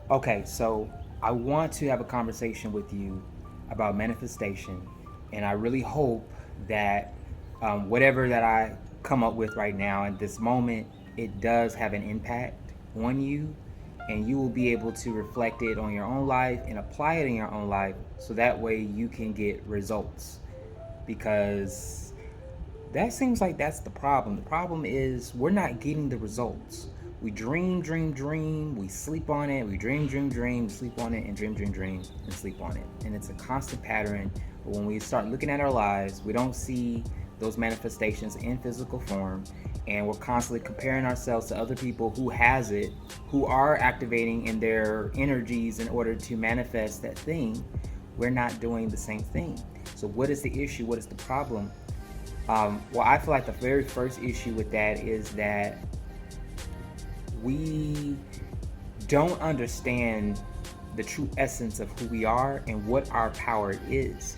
Okay, so I want to have a conversation with you about manifestation, and I really hope that whatever that I come up with right now in this moment, it does have an impact on you, and you will be able to reflect it on your own life and apply it in your own life, so that way you can get results. Because that seems like that's the problem. The problem is we're not getting the results. We dream, dream, dream. We sleep on it. We dream, dream, dream. Sleep on it and dream, dream, dream and sleep on it. And it's a constant pattern. But when we start looking at our lives, we don't see those manifestations in physical form, and we're constantly comparing ourselves to other people who has it, who are activating in their energies in order to manifest that thing. We're not doing the same thing. So what is the issue? What is the problem? Well, I feel like the very first issue with that is that we don't understand the true essence of who we are and what our power is.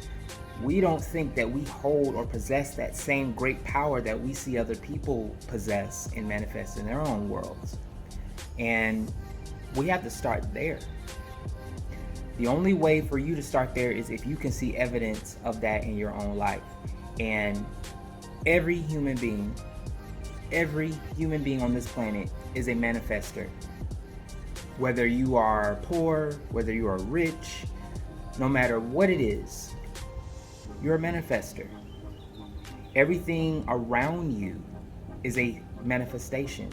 We don't think that we hold or possess that same great power that we see other people possess and manifest in their own worlds. And we have to start there. The only way for you to start there is if you can see evidence of that in your own life. And every human being, every human being on this planet is a manifester. Whether you are poor, whether you are rich, no matter what it is, you're a manifester. Everything around you is a manifestation.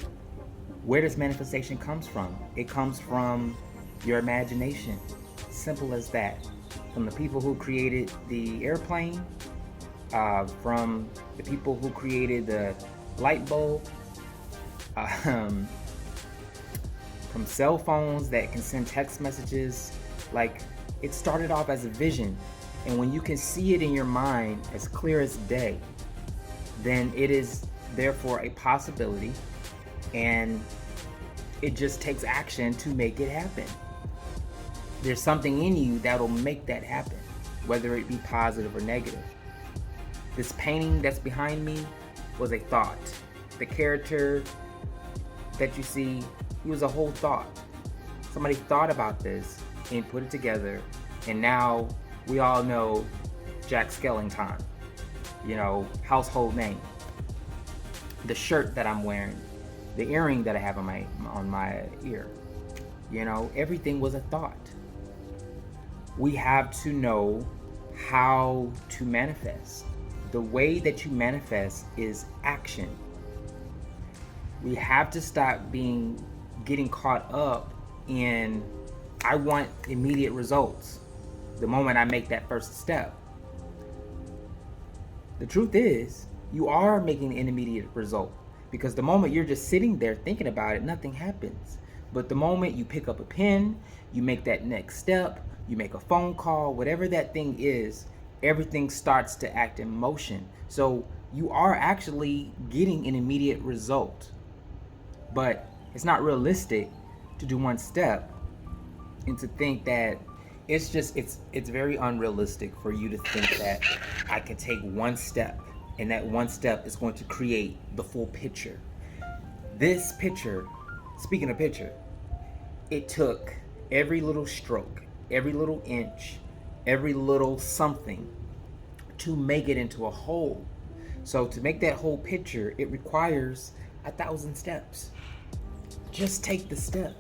Where does manifestation comes from? It comes from your imagination. Simple as that. From the people who created the airplane, from the people who created the light bulb, um, from cell phones that can send text messages. Like, it started off as a vision. And when you can see it in your mind as clear as day, then it is therefore a possibility, and it just takes action to make it happen. There's something in you that'll make that happen, whether it be positive or negative. This painting that's behind me was a thought. The character that you see, he was a whole thought. Somebody thought about this and put it together, and now we all know Jack Skellington, household name. The shirt that I'm wearing, the earring that I have on my ear, everything was a thought. We have to know how to manifest. The way that you manifest is action. We have to stop getting caught up in, I want immediate results the moment I make that first step. The truth is, you are making an immediate result, because the moment you're just sitting there thinking about it, nothing happens. But the moment you pick up a pen, you make that next step, you make a phone call, whatever that thing is, everything starts to act in motion. So you are actually getting an immediate result. But it's not realistic to do one step and to think that it's very unrealistic for you to think that I can take one step and that one step is going to create the full picture. This picture, speaking of picture, it took every little stroke, every little inch, every little something to make it into a whole. So to make that whole picture, it requires 1,000 steps. Just take the step.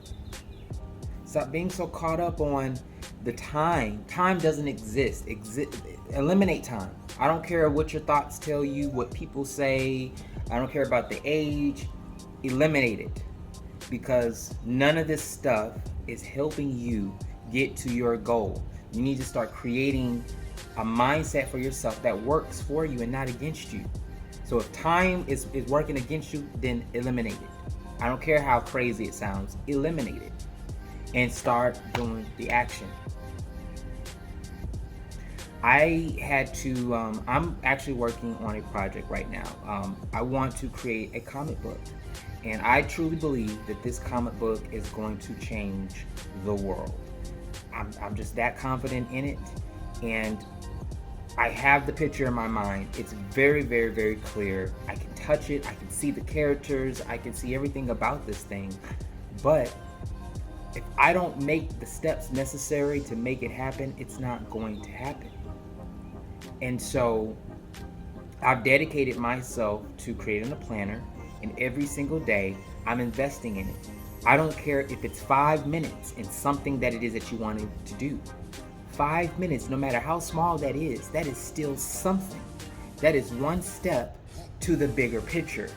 Stop being so caught up on the time. Time doesn't exist. Eliminate time. I don't care what your thoughts tell you, what people say. I don't care about the age. Eliminate it. Because none of this stuff is helping you get to your goal. You need to start creating a mindset for yourself that works for you and not against you. So if time is working against you, then eliminate it. I don't care how crazy it sounds. Eliminate it and start doing the action. I'm actually working on a project right now. I want to create a comic book. And I truly believe that this comic book is going to change the world. I'm just that confident in it. And I have the picture in my mind. It's very, very, very clear. I can touch it. I can see the characters. I can see everything about this thing. But If I don't make the steps necessary to make it happen, it's not going to happen. And so I've dedicated myself to creating a planner, and every single day I'm investing in it. I don't care if it's 5 minutes in something that it is that you wanted to do. 5 minutes, no matter how small that is still something. That is one step to the bigger picture.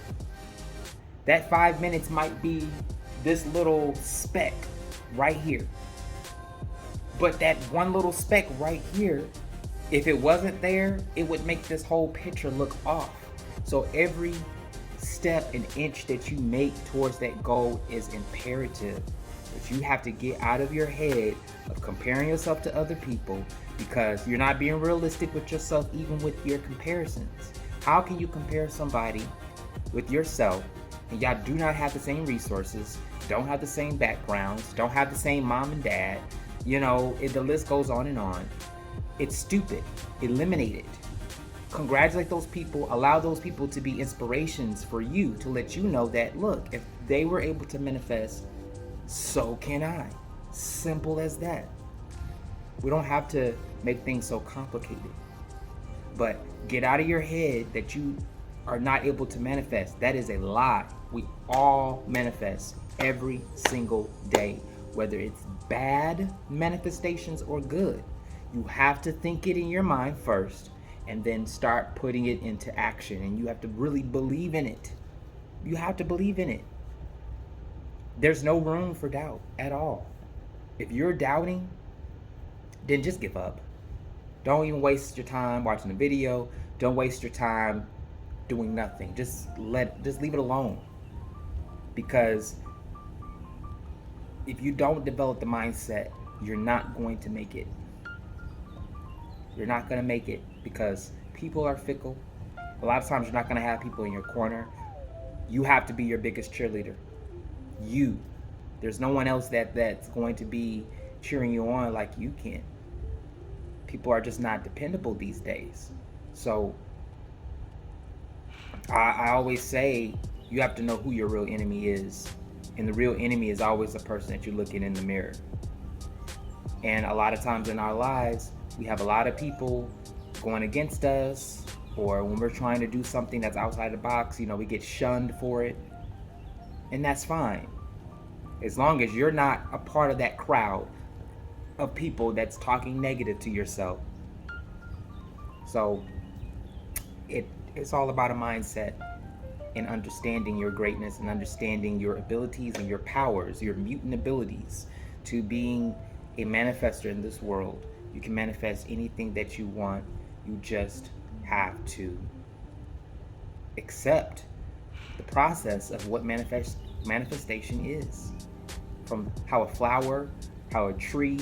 That 5 minutes might be this little speck right here. But that one little speck right here, if it wasn't there, it would make this whole picture look off. So every step and inch that you make towards that goal is imperative. But you have to get out of your head of comparing yourself to other people, because you're not being realistic with yourself, even with your comparisons. How can you compare somebody with yourself and y'all do not have the same resources, don't have the same backgrounds, don't have the same mom and dad? The list goes on and on. It's stupid. Eliminate it. Congratulate those people. Allow those people to be inspirations for you, to let you know that, look, if they were able to manifest, so can I. Simple as that. We don't have to make things so complicated. But get out of your head that you are not able to manifest. That is a lie. We all manifest every single day, whether it's bad manifestations or good. You have to think it in your mind first and then start putting it into action. And you have to really believe in it. You have to believe in it. There's no room for doubt at all. If you're doubting, then just give up. Don't even waste your time watching the video. Don't waste your time doing nothing. Just leave it alone. Because if you don't develop the mindset, you're not going to make it. You're not going to make it, because people are fickle. A lot of times you're not going to have people in your corner. You have to be your biggest cheerleader. You. There's no one else that's going to be cheering you on like you can. People are just not dependable these days. So I always say you have to know who your real enemy is. And the real enemy is always the person that you're looking in the mirror. And a lot of times in our lives, we have a lot of people going against us, or when we're trying to do something that's outside the box, we get shunned for it. And that's fine. As long as you're not a part of that crowd of people that's talking negative to yourself. So it's all about a mindset and understanding your greatness and understanding your abilities and your powers, your mutant abilities to being a manifester in this world. You can manifest anything that you want. You just have to accept the process of what manifestation is. From how a flower, how a tree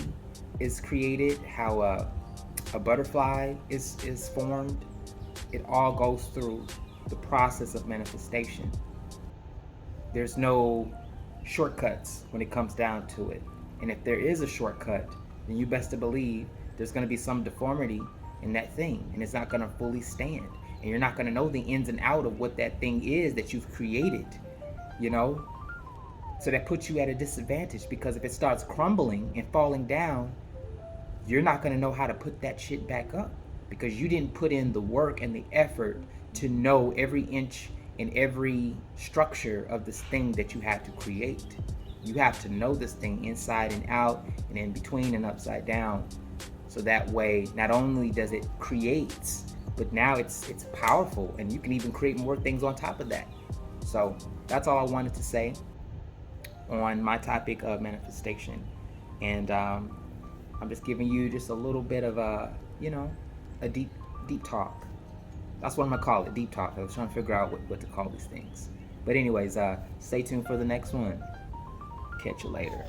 is created, how a butterfly is formed. It all goes through the process of manifestation. There's no shortcuts when it comes down to it. And if there is a shortcut, then you best to believe there's going to be some deformity in that thing, and it's not going to fully stand. And you're not going to know the ins and out of what that thing is that you've created, So that puts you at a disadvantage, because if it starts crumbling and falling down, you're not going to know how to put that shit back up, because you didn't put in the work and the effort to know every inch and every structure of this thing that you had to create. You have to know this thing inside and out and in between and upside down. So that way, not only does it create, but now it's powerful, and you can even create more things on top of that. So that's all I wanted to say on my topic of manifestation. And I'm just giving you just a little bit of a deep talk. That's what I'm gonna call it, deep talk. I was trying to figure out what to call these things. But anyways, stay tuned for the next one. Catch you later.